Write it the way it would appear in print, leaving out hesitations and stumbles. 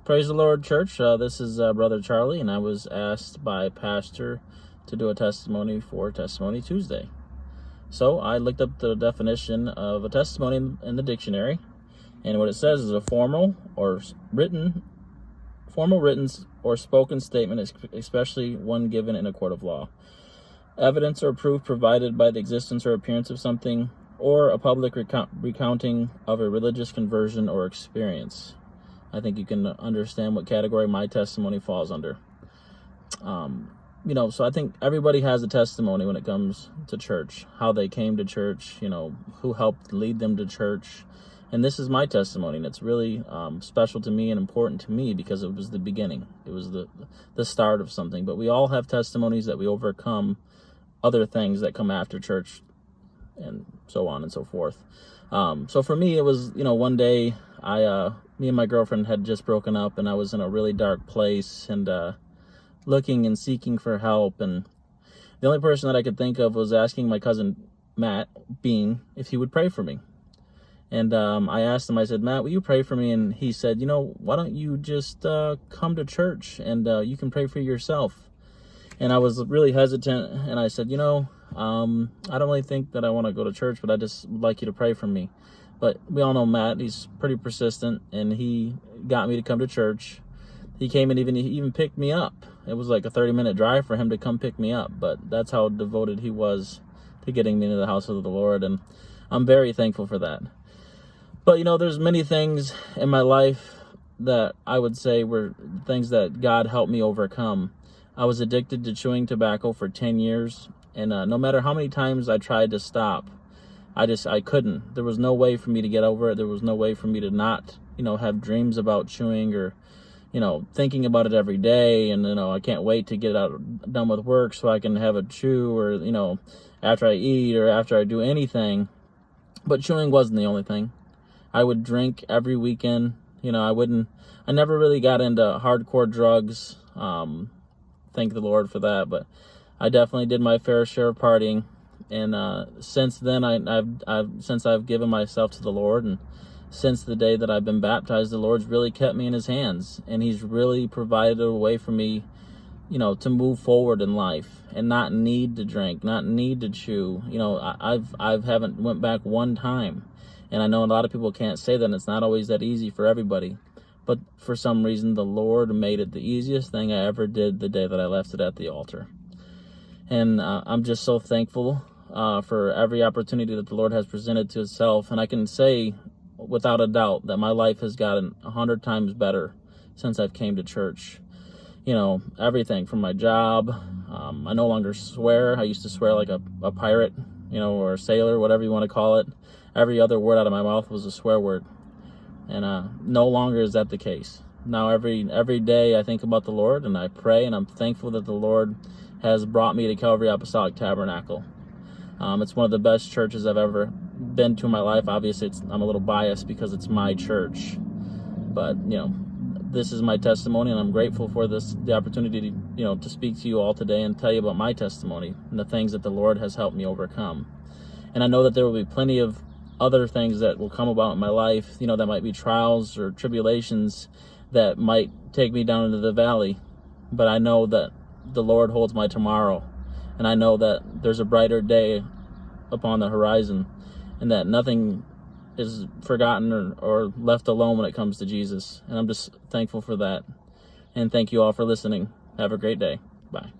Praise the Lord, church. This is Brother Charlie, and I was asked by Pastor to do a testimony for Testimony Tuesday. So I looked up the definition of a testimony in the dictionary, and what it says is a formal, written, or spoken statement, especially one given in a court of law. Evidence or proof provided by the existence or appearance of something, or a public recounting of a religious conversion or experience. I think you can understand what category my testimony falls under. So I think everybody has a testimony when it comes to church, how they came to church, who helped lead them to church. And this is my testimony, and it's really special to me and important to me because it was the beginning. It was the start of something. But we all have testimonies that we overcome other things that come after church, and so on and so forth. So for me, it was, one day me and my girlfriend had just broken up, and I was in a really dark place and looking and seeking for help. And the only person that I could think of was asking my cousin Matt Bean if he would pray for me. And I asked him, I said, Matt, will you pray for me? And he said, why don't you just come to church and you can pray for yourself? And I was really hesitant, and I said, I don't really think that I want to go to church, but I just would like you to pray for me. But we all know Matt, he's pretty persistent, and he got me to come to church. He came and even picked me up. It was like a 30-minute drive for him to come pick me up, but that's how devoted he was to getting me into the house of the Lord, and I'm very thankful for that. But, there's many things in my life that I would say were things that God helped me overcome. I was addicted to chewing tobacco for 10 years, and no matter how many times I tried to stop, I couldn't. There was no way for me to get over it. There was no way for me to not, have dreams about chewing or, thinking about it every day. And, I can't wait to get done with work so I can have a chew, or, after I eat or after I do anything. But chewing wasn't the only thing. I would drink every weekend. I never really got into hardcore drugs. Thank the Lord for that. But I definitely did my fair share of partying. And since then, I've given myself to the Lord, and since the day that I've been baptized, the Lord's really kept me in His hands, and He's really provided a way for me, to move forward in life and not need to drink, not need to chew. I haven't went back one time, and I know a lot of people can't say that. And it's not always that easy for everybody, but for some reason, the Lord made it the easiest thing I ever did the day that I left it at the altar. And I'm just so thankful for every opportunity that the Lord has presented to Himself. And I can say without a doubt that my life has gotten 100 times better since I've came to church. Everything from my job. I no longer swear. I used to swear like a pirate, or a sailor, whatever you want to call it. Every other word out of my mouth was a swear word. And no longer is that the case. Now every day I think about the Lord and I pray, and I'm thankful that the Lord has brought me to Calvary Apostolic Tabernacle. It's one of the best churches I've ever been to in my life. Obviously, I'm a little biased because it's my church. But, this is my testimony, and I'm grateful for the opportunity to speak to you all today and tell you about my testimony and the things that the Lord has helped me overcome. And I know that there will be plenty of other things that will come about in my life, that might be trials or tribulations that might take me down into the valley. But I know that the Lord holds my tomorrow, and I know that there's a brighter day upon the horizon, and that nothing is forgotten or left alone when it comes to Jesus. And I'm just thankful for that. And thank you all for listening. Have a great day. Bye.